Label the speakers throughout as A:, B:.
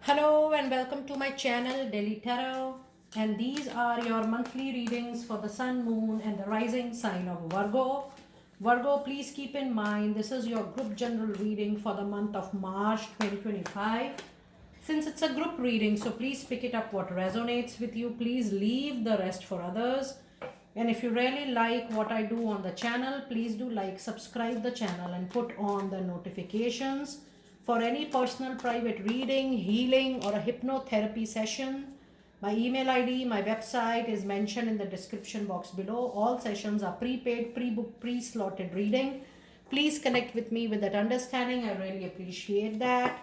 A: Hello and welcome to my channel Daily Tarot, and these are your monthly readings for the sun, moon and the rising sign of Virgo. Virgo, please keep in mind this is your group general reading for the month of March 2025. Since it's a group reading, so please pick it up what resonates with you. Please leave the rest for others. And if you really like what I do on the channel, please do like, subscribe the channel and put on the notifications. For any personal private reading, healing or a hypnotherapy session, my email ID, my website is mentioned in the description box below. All sessions are prepaid, pre-booked, pre-slotted reading. Please connect with me with that understanding. I really appreciate that.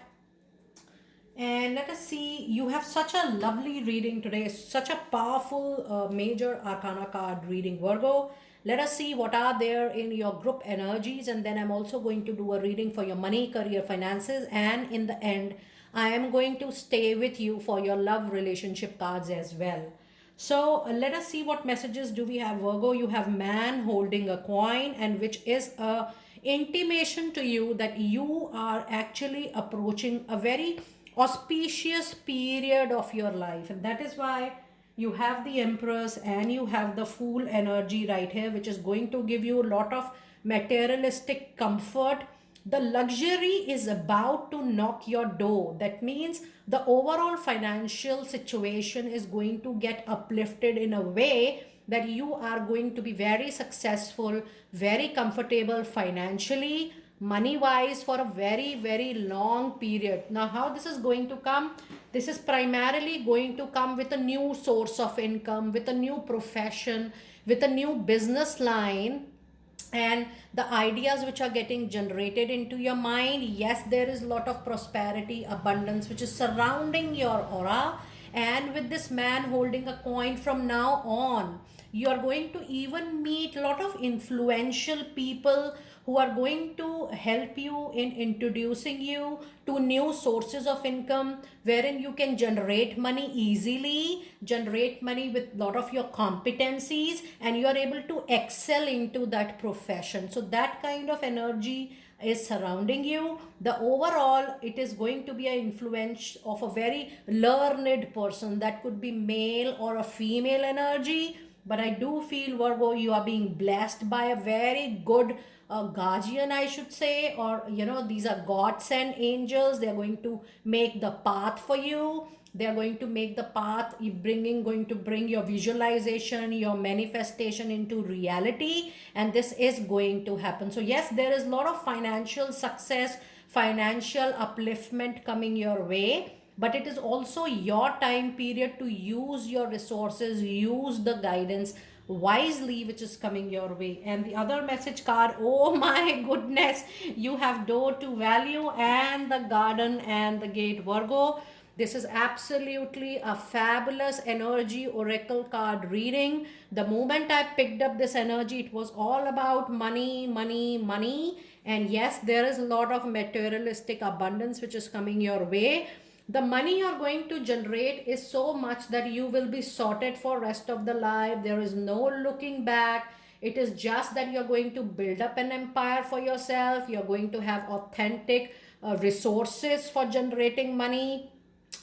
A: And let us see, you have such a lovely reading today, such a powerful major arcana card reading, Virgo. Let us see what are there in your group energies, and then I'm also going to do a reading for your money, career, finances, and in the end, I am going to stay with you for your love relationship cards as well. So let us see what messages do we have, Virgo. You have man holding a coin, and which is a intimation to you that you are actually approaching a very auspicious period of your life, and that is why you have the empress and you have the fool energy right here, which is going to give you a lot of materialistic comfort. The luxury is about to knock your door. That means the overall financial situation is going to get uplifted in a way that you are going to be very successful, very comfortable financially, money wise, for a very long period. Now how this is going to come? This is primarily going to come with a new source of income, with a new profession, with a new business line, and the ideas which are getting generated into your mind. Yes, there is a lot of prosperity, abundance which is surrounding your aura. And with this man holding a coin, from now on you are going to even meet a lot of influential people who are going to help you in introducing you to new sources of income, wherein you can generate money easily, generate money with a lot of your competencies, and you are able to excel into that profession. So that kind of energy is surrounding you. The overall, it is going to be an influence of a very learned person. That could be male or a female energy, but I do feel, Virgo, you are being blessed by a very good guardian, I should say, or these are God sent angels. They are going to make the path for you. They are going to make the path, going to bring your visualization, your manifestation into reality, and this is going to happen. So yes, there is a lot of financial success, financial upliftment coming your way, but it is also your time period to use your resources, use the guidance wisely which is coming your way. And the other message card, oh my goodness, you have door to value and the garden and the gate, Virgo. This is absolutely a fabulous energy oracle card reading. The moment I picked up this energy, it was all about money, money, money. And yes, there is a lot of materialistic abundance which is coming your way. The money you're going to generate is so much that you will be sorted for rest of the life. There is no looking back. It is just that you're going to build up an empire for yourself. You're going to have authentic resources for generating money.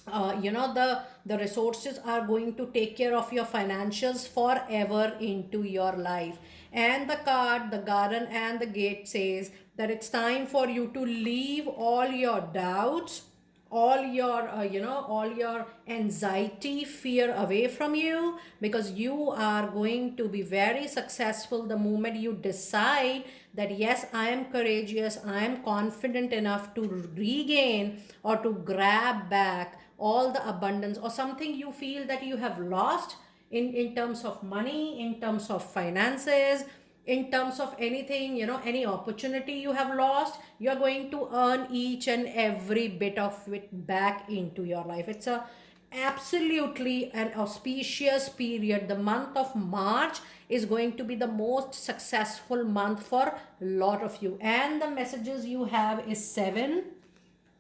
A: The resources are going to take care of your financials forever into your life. And the card, the garden and the gate, says that it's time for you to leave all your doubts, all your anxiety, fear away from you, because you are going to be very successful the moment you decide that yes, I am courageous, I am confident enough to regain or to grab back all the abundance or something you feel that you have lost in terms of money, in terms of finances, in terms of anything, any opportunity you have lost. You're going to earn each and every bit of it back into your life. It's a absolutely an auspicious period. The month of March is going to be the most successful month for a lot of you. And the messages you have is 7,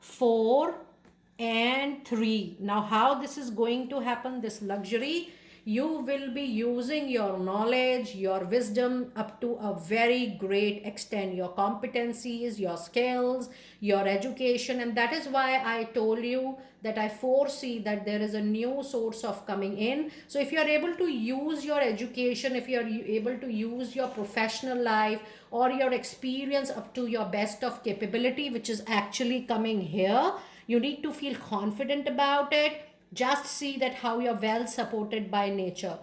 A: 4 and 3. Now how this is going to happen, this luxury, you will be using your knowledge, your wisdom up to a very great extent, your competencies, your skills, your education. And that is why I told you that I foresee that there is a new source of coming in. So if you are able to use your education, if you are able to use your professional life or your experience up to your best of capability, which is actually coming here, you need to feel confident about it. Just see that how you're well supported by nature.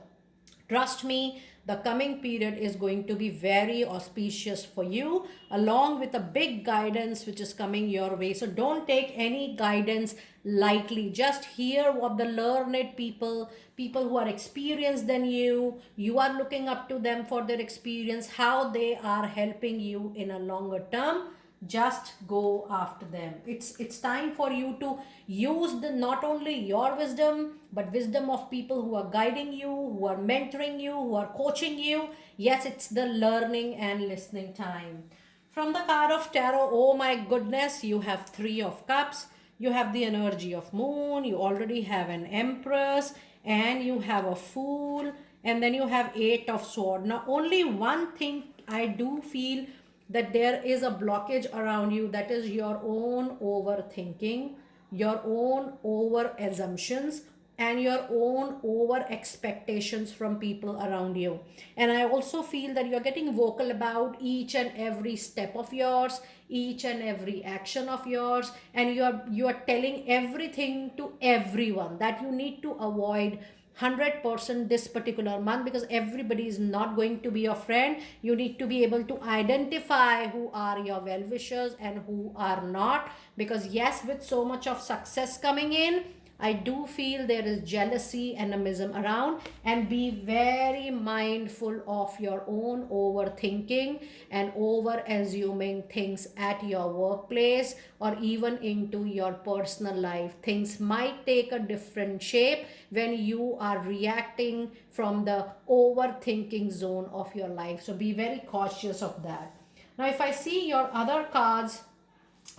A: Trust me, the coming period is going to be very auspicious for you, along with a big guidance which is coming your way. So don't take any guidance lightly. Just hear what the learned people, people who are experienced than you are looking up to them for their experience, how they are helping you in a longer term. Just go after them. It's time for you to use the not only your wisdom but wisdom of people who are guiding you, who are mentoring you, who are coaching you. Yes, it's the learning and listening time. From the card of tarot, oh my goodness, you have 3 of cups, you have the energy of moon, you already have an empress, and you have a fool, and then you have 8 of sword. Now only one thing I do feel, that there is a blockage around you, that is your own overthinking, your own over assumptions, and your own over expectations from people around you. And I also feel that you're getting vocal about each and every step of yours, each and every action of yours, and you are telling everything to everyone, that you need to avoid 100% this particular month, because everybody is not going to be your friend. You need to be able to identify who are your well wishers and who are not, because yes, with so much of success coming in, I do feel there is jealousy and animism around. And be very mindful of your own overthinking and over assuming things at your workplace or even into your personal life. Things might take a different shape when you are reacting from the overthinking zone of your life. So be very cautious of that. Now, if I see your other cards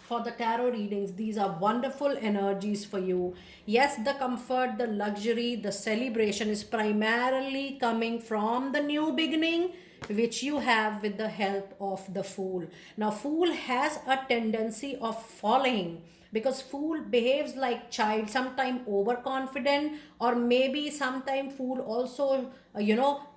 A: for the tarot readings, these are wonderful energies for you. Yes, the comfort, the luxury, the celebration is primarily coming from the new beginning which you have with the help of the fool. Now fool has a tendency of falling, because fool behaves like child, sometime overconfident, or maybe sometime fool also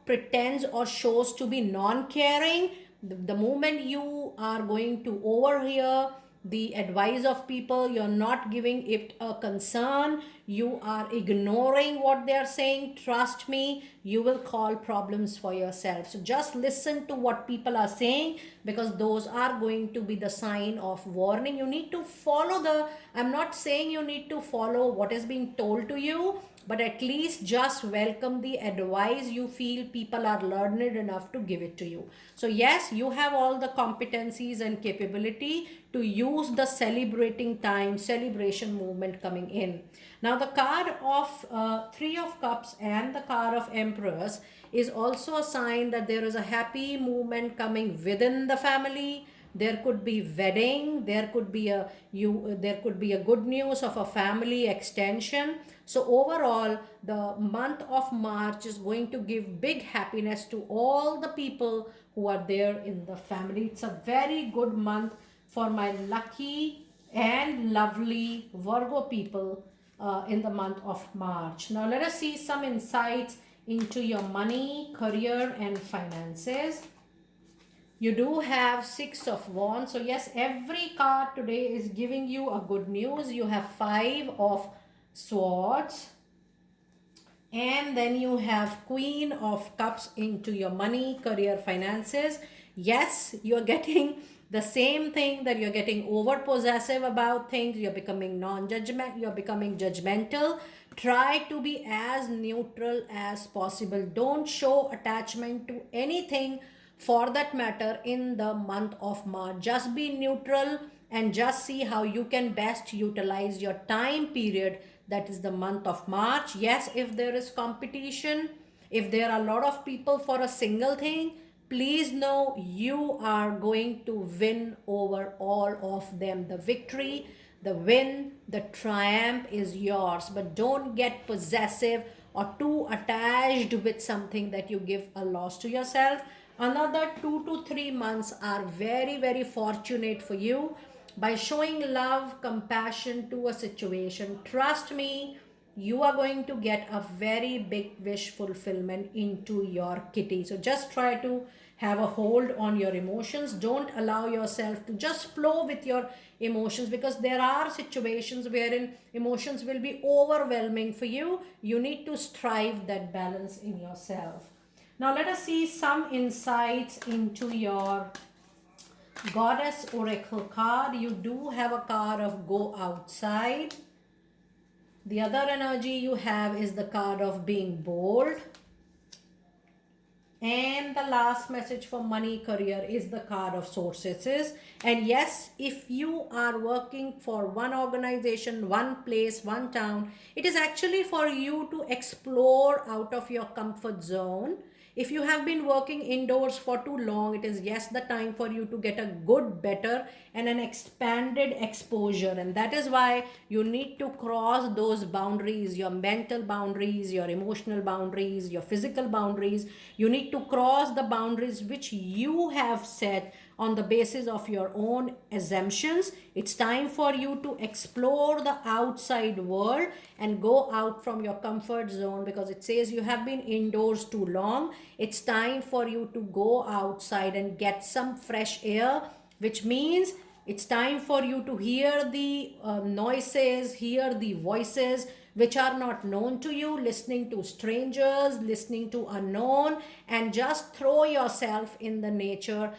A: pretends or shows to be non-caring. The moment you are going to overhear the advice of people, you're not giving it a concern, you are ignoring what they are saying, trust me, you will call problems for yourself. So just listen to what people are saying, because those are going to be the sign of warning. You need to follow I'm not saying you need to follow what is being told to you, but at least just welcome the advice you feel people are learned enough to give it to you. So yes, you have all the competencies and capability to use the celebrating time, celebration movement coming in. Now the card of 3 of cups and the card of empress is also a sign that there is a happy movement coming within the family. There could be wedding, there could be a good news of a family extension. So overall, the month of March is going to give big happiness to all the people who are there in the family. It's a very good month for my lucky and lovely Virgo people in the month of March. Now let us see some insights into your money, career and finances. You do have 6 of wands. So yes, every card today is giving you a good news. You have 5 of swords, and then you have queen of cups into your money, career, finances. Yes, you're getting the same thing, that you're getting over possessive about things, you're becoming non-judgment, you're becoming judgmental. Try to be as neutral as possible. Don't show attachment to anything for that matter in the month of March. Just be neutral and just see how you can best utilize your time period, that is the month of March. Yes, if there is competition, if there are a lot of people for a single thing, please know you are going to win over all of them. The victory, the win, the triumph is yours. But don't get possessive or too attached with something that you give a loss to yourself. Another 2 to 3 months are very, very fortunate for you by showing love, compassion to a situation. Trust me, you are going to get a very big wish fulfillment into your kitty. So just try to have a hold on your emotions. Don't allow yourself to just flow with your emotions, because there are situations wherein emotions will be overwhelming for you. You need to strive that balance in yourself. Now let us see some insights into your Goddess Oracle card. You do have a card of go outside. The other energy you have is the card of being bold. And the last message for money career is the card of sources. And yes, if you are working for one organization, one place, one town, it is actually for you to explore out of your comfort zone. If you have been working indoors for too long, it is yes the time for you to get a good, better, and an expanded exposure. And that is why you need to cross those boundaries, your mental boundaries, your emotional boundaries, your physical boundaries. You need to cross the boundaries which you have set on the basis of your own assumptions. It's time for you to explore the outside world and go out from your comfort zone, because it says you have been indoors too long. It's time for you to go outside and get some fresh air, which means it's time for you to hear the noises, hear the voices which are not known to you, listening to strangers, listening to unknown, and just throw yourself in the nature.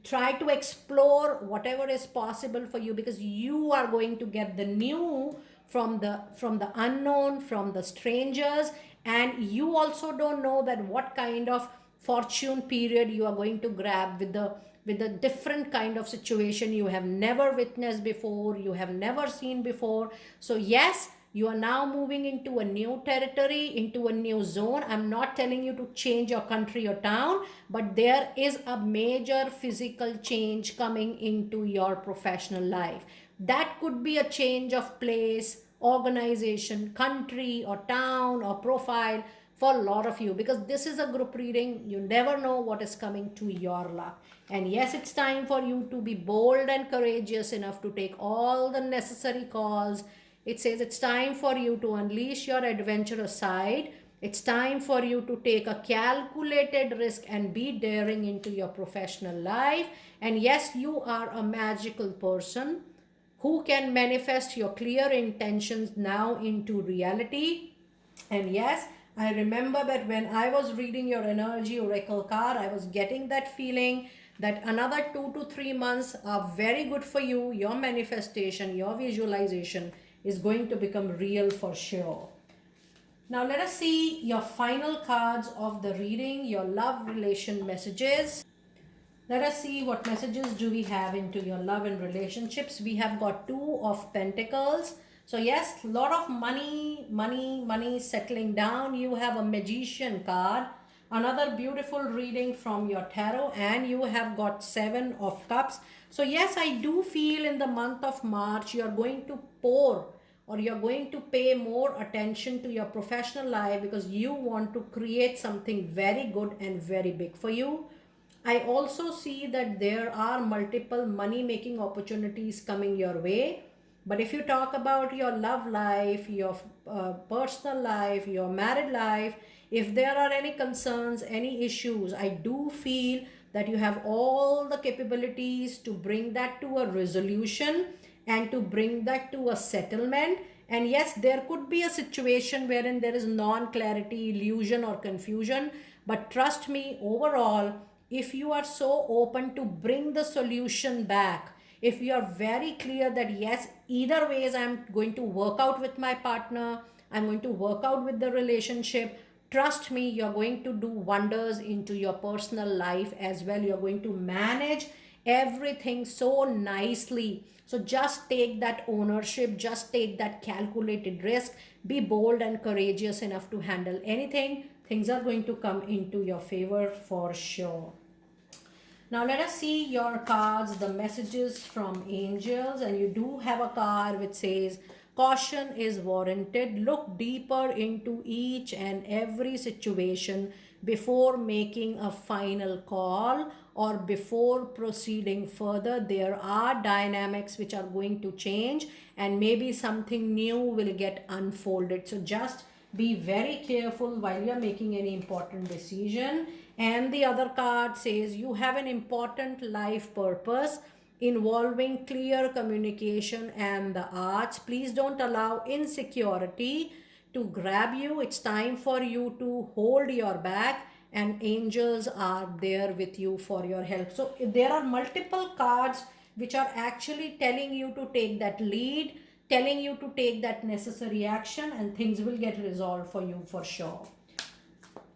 A: Try to explore whatever is possible for you, because you are going to get the new from the unknown, from the strangers. And you also don't know that what kind of fortune period you are going to grab with a different kind of situation you have never witnessed before, you have never seen before. So yes, you are now moving into a new territory, into a new zone. I'm not telling you to change your country or town, but there is a major physical change coming into your professional life. That could be a change of place, organization, country, or town, or profile for a lot of you, because this is a group reading. You never know what is coming to your luck. And yes, it's time for you to be bold and courageous enough to take all the necessary calls. It says it's time for you to unleash your adventurous side. It's time for you to take a calculated risk and be daring into your professional life. And yes, you are a magical person who can manifest your clear intentions now into reality. And yes, I remember that when I was reading your energy oracle card, I was getting that feeling that another 2 to 3 months are very good for you. Your manifestation, your visualization is going to become real for sure. Now let us see your final cards of the reading, your love relation messages. Let us see what messages do we have into your love and relationships. We have got Two of Pentacles. So yes, a lot of money settling down. You have a Magician card. Another beautiful reading from your tarot, and you have got Seven of Cups. So yes, I do feel in the month of March you are going to pour, or you're going to pay more attention to your professional life, because you want to create something very good and very big for you. I also see that there are multiple money making opportunities coming your way. But if you talk about your love life, your personal life, your married life, if there are any concerns, any issues, I do feel that you have all the capabilities to bring that to a resolution and to bring that to a settlement. And yes, there could be a situation wherein there is non-clarity, illusion, or confusion. But trust me, overall, if you are so open to bring the solution back, if you are very clear that yes, either ways I'm going to work out with my partner, I'm going to work out with the relationship, trust me, you're going to do wonders into your personal life as well. You're going to manage everything so nicely. So just take that ownership, just take that calculated risk, be bold and courageous enough to handle anything. Things are going to come into your favor for sure. Now let us see your cards, the messages from angels. And you do have a card which says Caution is warranted. Look deeper into each and every situation before making a final call or before proceeding further. There are dynamics which are going to change, and maybe something new will get unfolded. So just be very careful while you're making any important decision. And the other card says you have an important life purpose involving clear communication and the arts. Please don't allow insecurity to grab you. It's time for you to hold your back, and angels are there with you for your help. So there are multiple cards which are actually telling you to take that lead, telling you to take that necessary action, and things will get resolved for you for sure.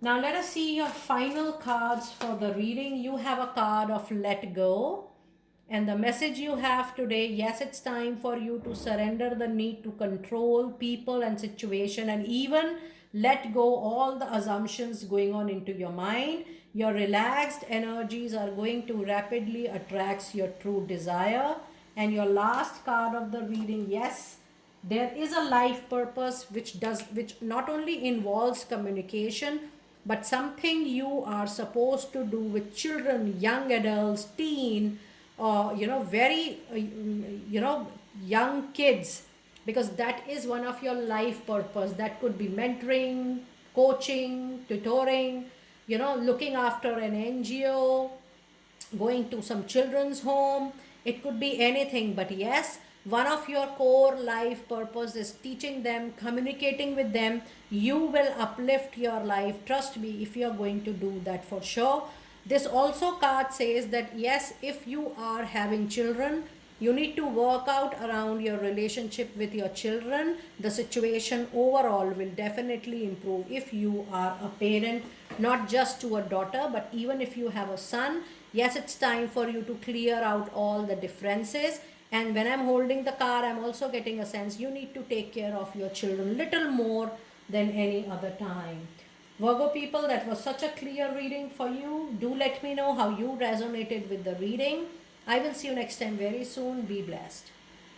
A: Now let us see your final cards for the reading. You have a card of let go. And the message you have today, yes, it's time for you to surrender the need to control people and situation, and even let go all the assumptions going on into your mind. Your relaxed energies are going to rapidly attract your true desire. And your last card of the reading, yes, there is a life purpose which not only involves communication, but something you are supposed to do with children, young adults, teen, very young kids, because that is one of your life purpose. That could be mentoring, coaching, tutoring, looking after an NGO, going to some children's home. It could be anything, but yes, one of your core life purpose is teaching them, communicating with them. You will uplift your life, trust me, if you are going to do that for sure. This also card says that yes, if you are having children, you need to work out around your relationship with your children. The situation overall will definitely improve if you are a parent, not just to a daughter, but even if you have a son. Yes, it's time for you to clear out all the differences. And when I'm holding the card, I'm also getting a sense you need to take care of your children little more than any other time. Virgo people, that was such a clear reading for you. Do let me know how you resonated with the reading. I will see you next time very soon. Be blessed.